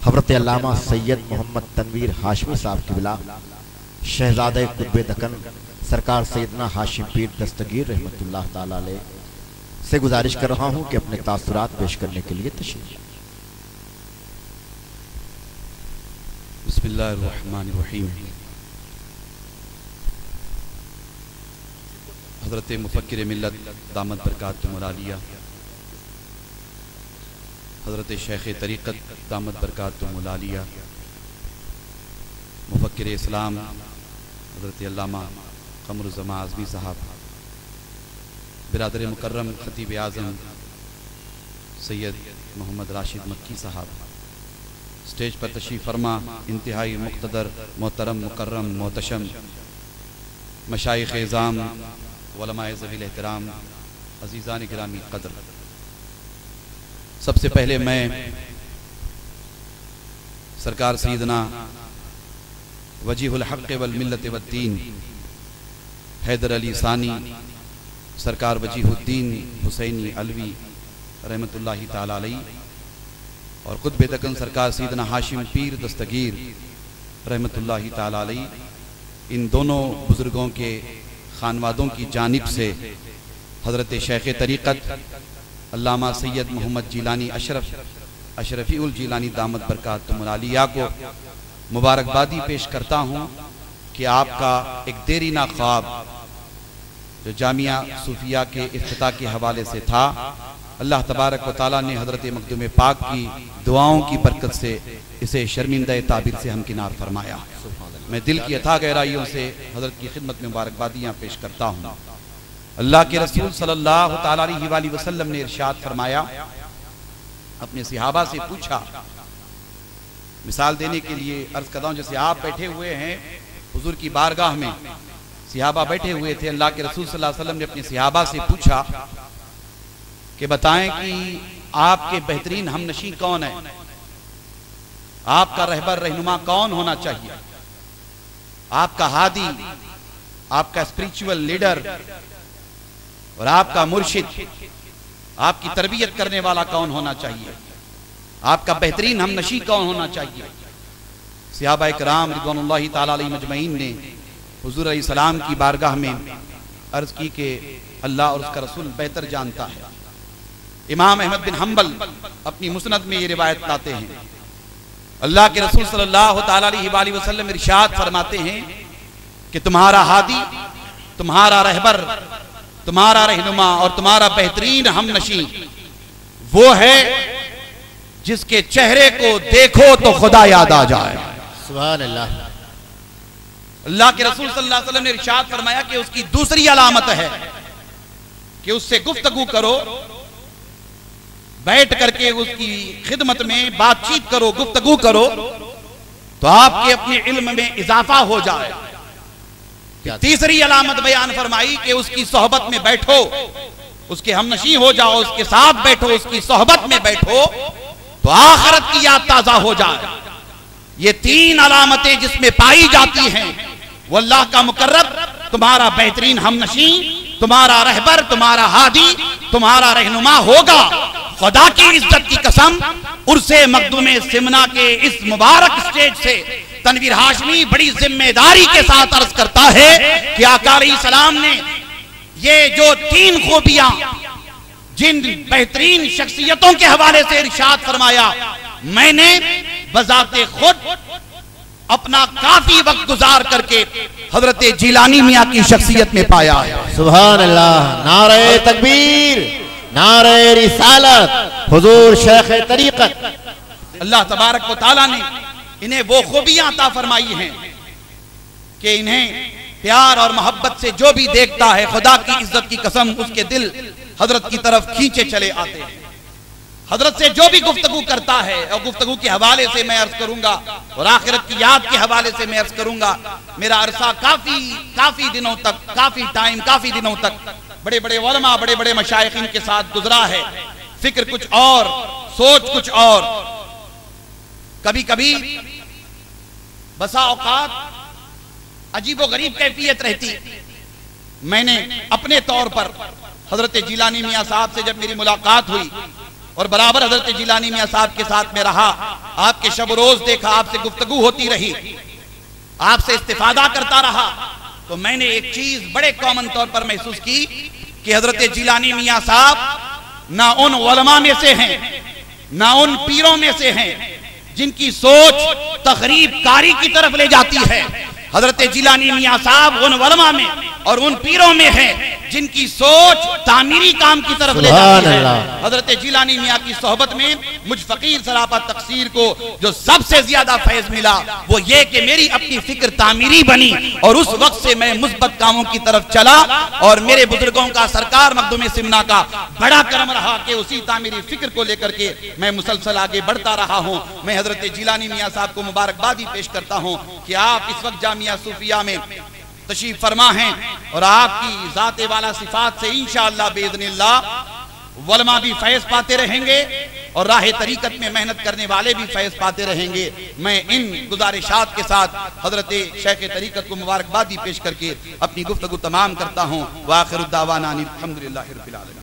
हज़रत अल्लामा सैयद मोहम्मद तनवीर हाशमी साहब क़िबला शहज़ादे कुतुब दक्कन सरकार सैयदना हाशिम पीर दस्तगीर रहमतुल्लाह ताला अलैह से गुजारिश कर रहा हूँ कि अपने तासुरात पेश करने के लिए तशरीफ। बिस्मिल्लाहिर्रहमानिर्रहीम। हज़रत मुफ़क्किर मिल्लत दामत बरकातुहुल आलिया हज़रत शेख तरीक़त दामत बरकातुहुल आलिया मुफ़क्किर इस्लाम हज़रत अल्लामा क़मरुज़्ज़मा आज़मी साहब, बिरादर मुकर्रम ख़तीब आज़म सैयद मोहम्मद राशिद मक्की साहब, स्टेज पर तशरीफ़ फरमा इंतहाई मुक़्तदर मोहतरम मुकर्रम मोहतशम मशाइख़ इज़ाम उलमाए ज़वील एहतराम अज़ीज़ान गिरामी क़द्र, सबसे पहले मैं सरकार सैयदना वजीहुल हक़ वल मिल्लत वद्दीन हैदर अली सानी सरकार वजीहुद्दीन हुसैनी अलवी रहमतुल्लाहि ताला अलैहि और कुतुब दक्कन सरकार सैयदना हाशिम पीर दस्तगीर रहमतुल्लाहि ताला अलैहि, इन दोनों बुजुर्गों के खानवादों की जानिब से हज़रत शेख तरीक़त अल्लामा सैयद मोहम्मद जिलानी अशरफ़ीउल जिलानी दामत बरकातुहुल आलिया को मुबारकबादी पेश करता हूँ कि आपका एक देरीना ख्वाब जो जामिया सूफिया के इफ्तिताह के हवाले से था, अल्लाह तबारक व तआला ने हज़रत मखदूम पाक की दुआओं की बरकत से इसे शर्मिंदा ताबीर से हमकिनार फरमाया। मैं दिल की अथाह गहराइयों से हज़रत की खिदमत में मुबारकबादियाँ पेश करता हूँ। अल्लाह के रसूल सल्लल्लाहु तआला अलैहि वसल्लम ने इरशाद फरमाया, अपने सहाबा से पूछा, मिसाल देने के लिए अर्ज करता हूँ, जैसे आप बैठे हुए हैं हुजूर की बारगाह में, सहाबा बैठे हुए थे, अल्लाह के रसूल सल्लल्लाहु अलैहि वसल्लम ने अपने सहाबा से पूछा कि बताएं कि आपके बेहतरीन हमनशी कौन है, आपका रहबर रहनुमा कौन होना चाहिए, आपका हादी, आपका स्पिरिचुअल लीडर और आपका मुर्शिद, आपकी तरबियत करने वाला कौन होना चाहिए, आपका बेहतरीन हमनशी कौन होना चाहिए। सहाबा इकराम रिज़वानुल्लाहि ताला अलैहिम अजमईन ने हुजूर अलैहिस्सलाम की बारगाह में अर्ज की कि अल्लाह और उसका रसूल बेहतर जानता है। इमाम अहमद बिन हम्बल अपनी मुस्नद में ये रिवायत लाते हैं, अल्लाह के रसूल सल्लल्लाहु ताला अलैहि वसल्लम इरशाद फरमाते हैं कि तुम्हारा हादी, तुम्हारा रहबर, तुम्हारा रहनुमा और तुम्हारा बेहतरीन हमनशी वो है जिसके चेहरे को देखो तो खुदा याद आ जाए। सुभान अल्लाह। अल्लाह के रसूल सल्लल्लाहु अलैहि वसल्लम ने इरशाद फरमाया कि उसकी दूसरी अलामत है कि उससे गुफ्तगू करो, बैठ करके उसकी खिदमत में बातचीत करो, गुफ्तगू करो तो आपके अपने इल्म में इजाफा हो जाए। तीसरी अलामत बयान फरमाई कि उसकी सोहबत में बैठो, उसके हमनशी हो जाओ, उसके साथ बैठो, उसकी सोहबत में बैठो तो आखिरत की याद ताजा हो जाए। ये तीन अलामतें जिसमें पाई जाती हैं वो अल्लाह का मुकर्रब, तुम्हारा बेहतरीन हमनशी, तुम्हारा रहबर, तुम्हारा हादी, तुम्हारा रहनुमा होगा। खुदा की इज्जत की कसम, उर्से मखदूमे सिमना के इस मुबारक स्टेज से तनवीर हाशमी बड़ी जिम्मेदारी के साथ अर्ज करता है कि आका अलैहिस्सलाम ने ये जो तीन खूबियां जिन बेहतरीन शख्सियतों के हवाले से इरशाद फरमाया, मैंने बजाते खुद अपना काफी वक्त गुजार करके हजरत जिलानी मियां की शख्सियत में पाया है। सुभान अल्लाह। नारे तकबीर, नारे रिसालत, हुजूर शेख तरीक़त। अल्लाह तबारक व तआला ने इन्हें वो खूबियां अता फरमाई हैं कि इन्हें प्यार और मोहब्बत से जो भी देखता है, खुदा की इज्जत की कसम, उसके दिल हजरत की तरफ खींचे चले आते हैं। हजरत से जो भी गुफ्तगू करता है, और गुफ्तगू के हवाले से मैं अर्ज करूंगा और आखिरत की याद के हवाले से मैं अर्ज करूंगा, मेरा अरसा काफी दिनों तक, काफी दिनों तक बड़े बड़े उलमा, बड़े बड़े मशाइखिन के साथ गुजरा है। फिक्र कुछ और, सोच कुछ और। कभी कभी बसा औकात अजीबो गरीब कैफियत रहती। मैंने अपने तौर पर हजरत जिलानी मियां साहब से जब मेरी मुलाकात हुई और बराबर हजरत जिलानी मियां साहब के साथ में रहा, आपके शब रोज देखा, आपसे गुफ्तगू होती रही, आपसे इस्तिफादा करता रहा, तो मैंने एक चीज बड़े कॉमन तौर पर महसूस की कि हजरत जिलानी मियां साहब ना उन उलमा में से हैं, ना उन पीरों में से हैं जिनकी सोच तकरीब कारी की तरफ ले जाती है। हजरत जिलानी मियां साहब उन उलमा में और उन पीरों में हैं जिनकी सोच तामीरी काम की तरफ ले जाती है। हजरत जिलानी मियां की सोहबत में मुझ फकीर सरापा तकसीर को जो सबसे ज्यादा फैज मिला वो ये कि मेरी अपनी फिक्र तामीरी बनी और उस वक्त से मैं मुस्बत कामों की तरफ चला और मेरे बुजुर्गों का, सरकार मखदूम सिमना का बड़ा करम रहा कि उसी तामीरी फिक्र को लेकर के मैं मुसलसल आगे बढ़ता रहा हूँ। मैं हजरत जिलानी मियां साहब को मुबारकबादी पेश करता हूँ कि आप इस वक्त जामिया सूफिया में तशरीफ फरमा हैं और आपकी जाते वाला सिफात से इंशाअल्लाह बेइज़्निल्लाह वलमा भी फैज पाते रहेंगे और राह तरीकत में मेहनत करने वाले भी फैज पाते रहेंगे। मैं इन गुजारिशात के साथ हजरत शेख तरीकत को मुबारकबादी पेश करके अपनी गुफ्तगू तमाम करता हूँ। व आखिरु दावाना अनिल हम्दुलिल्लाहि रब्बिल आलमीन।